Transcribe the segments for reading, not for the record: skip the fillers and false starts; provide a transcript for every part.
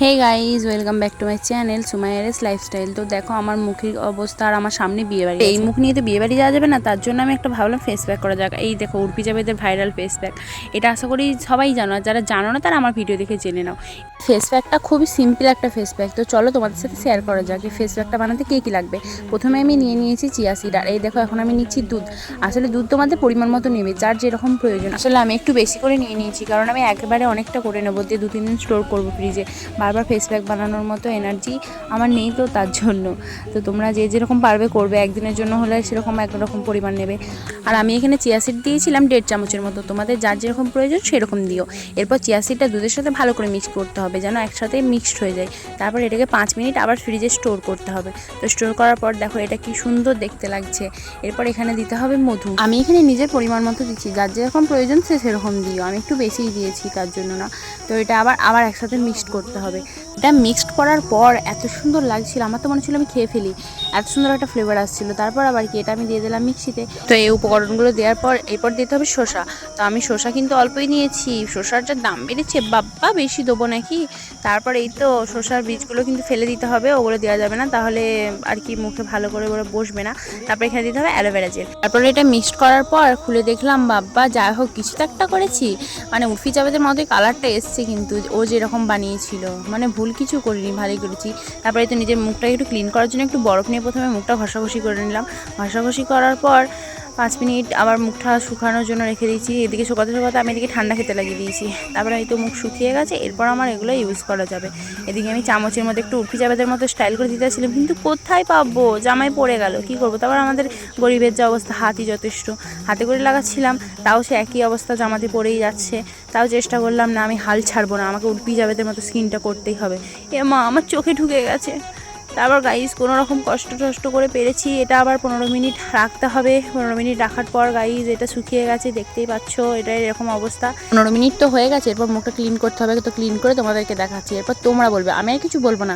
Hey guys, welcome back to my channel সুমাইয়ারেস lifestyle. তো দেখো আমার মুখের অবস্থা, আর আমার সামনে বিয়েবাড়ি। এই মুখ নিয়ে তো বিয়েবাড়ি যাওয়া যাবে না, তার জন্য আমি একটা ভাবলাম ফেস প্যাক করা যাক। এই দেখো উর্পি জাভেদের ভাইরাল ফেস প্যাক। এটা আশা করি সবাই জানো, আর যারা জানো না তারা আমার ভিডিও দেখে জেনে নাও। ফেস প্যাকটা খুবই সিম্পল একটা ফেস প্যাক। তো চলো তোমাদের সাথে শেয়ার করা যাক এই ফেস প্যাকটা বানাতে কী কী লাগবে। প্রথমে আমি নিয়েছি চিয়া সিড, আর এই দেখো এখন আমি নিচ্ছি দুধ। আসলে দুধ তোমাদের পরিমাণ মতো নেবে, যার যেরকম প্রয়োজন। আসলে আমি একটু বেশি করে নিয়েছি, কারণ আমি একবারে অনেকটা করে নেবো, দিয়ে 2-3 দিন স্টোর করবো ফ্রিজে। বারবার ফেস প্যাক বানানোর মতো এনার্জি আমার নেই, তো তার জন্য তো তোমরা যে যেরকম পারবে করবে। একদিনের জন্য হলে সেরকম একরকম পরিমাণ নেবে। আর আমি এখানে চিয়া সিড দিয়েছিলাম 1.5 চামচের মতো, তোমাদের যার যেরকম প্রয়োজন সেরকম দিও। এরপর চিয়া সিডটা দুধের সাথে ভালো করে মিক্স করতে হবে, যেন একসাথে মিক্সড হয়ে যায়। তারপর এটাকে 5 মিনিট আবার ফ্রিজে স্টোর করতে হবে। তো স্টোর করার পর দেখো এটা কি সুন্দর দেখতে লাগছে। এরপর এখানে দিতে হবে মধু। আমি এখানে নিজের পরিমাণ মতো দিচ্ছি, যার যেরকম প্রয়োজন সে সেরকম দিও। আমি একটু বেশিই দিয়েছি তার জন্য না। তো এটা আবার একসাথে মিক্সড করতে হবে। এটা মিক্সড করার পর এত সুন্দর লাগছিল, আমার তো মনে ছিল আমি খেয়ে ফেলি, এত সুন্দর একটা ফ্লেভার আসছিল। তারপর আবার কি এটা আমি দিয়ে দিলাম মিক্সিতে। তো এই উপকরণগুলো দেওয়ার পর এরপর দিতে হবে শসা। তো আমি শসা কিন্তু অল্পই নিয়েছি, শসার যা দাম বেড়েছে বাবা, বেশি দেবো নাকি। তারপর এই তো শসার বীজগুলো কিন্তু ফেলে দিতে হবে, ওগুলো দেওয়া যাবে না, তাহলে আর কি মুখে ভালো করে ওরা বসবে না। তারপর এখানে দিতে হবে অ্যালোভেরা জেল। তারপরে এটা মিক্সড করার পর খুলে দেখলাম বাবা, যাই হোক কিছু তো একটা করেছি। মানে উর্ফি জাভেদের মতোই কালারটা এসছে, কিন্তু ও যেরকম বানিয়েছিল, মানে ভুল কিছু করিনি, ভালোই করেছি। তারপরে তো নিজের মুখটাকে একটু ক্লিন করার জন্য একটু বরফ নিয়ে প্রথমে মুখটা ঘষাঘষি করে নিলাম। ঘষাঘষি করার পর 5 মিনিট আবার মুখটা শুকানোর জন্য রেখে দিয়েছি। এদিকে শুকাতে শুকাতে আমি এদিকে ঠান্ডা খেতে লাগিয়ে দিয়েছি। তারপরে এই তো মুখ শুকিয়ে গেছে, এরপর আমার এগুলো ইউজ করা যাবে। এদিকে আমি চামচের মধ্যে একটু উর্ফি জাভেদের মতো স্টাইল করে দিতেছিলাম, কিন্তু কোথায় পাবো, জামাই পড়ে গেল, কি করবো। তারপর আমাদের গরিবের যা অবস্থা, হাতই যথেষ্ট, হাতে করে লাগাচ্ছিলাম, তাও সে একই অবস্থা, জামাতে পড়েই যাচ্ছে। তাও চেষ্টা করলাম না, আমি হাল ছাড়বো না, আমাকে উর্ফি জাভেদের মতো স্কিনটা করতেই হবে। এ মা, আমার চোখে ঢুকে গেছে। তারপর গাইজ কোনো রকম কষ্ট করে পেরেছি। এটা আবার 15 মিনিট রাখতে হবে। 15 মিনিট রাখার পর গাইজ এটা শুকিয়ে গেছে, দেখতেই পাচ্ছ, এটা এরকম অবস্থা। 15 মিনিট তো হয়ে গেছে, এরপর মুখটা ক্লিন করতে হবে। তো ক্লিন করে তোমাদেরকে দেখাচ্ছি, এরপর তোমরা বলবে, আমি আর কিছু বলবো না।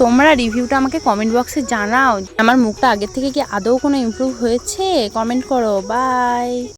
তোমরা রিভিউটা আমাকে কমেন্ট বক্সে জানাও, আমার মুখটা আগের থেকে কি আদৌ কোনো ইমপ্রুভ হয়েছে, কমেন্ট করো। বাই।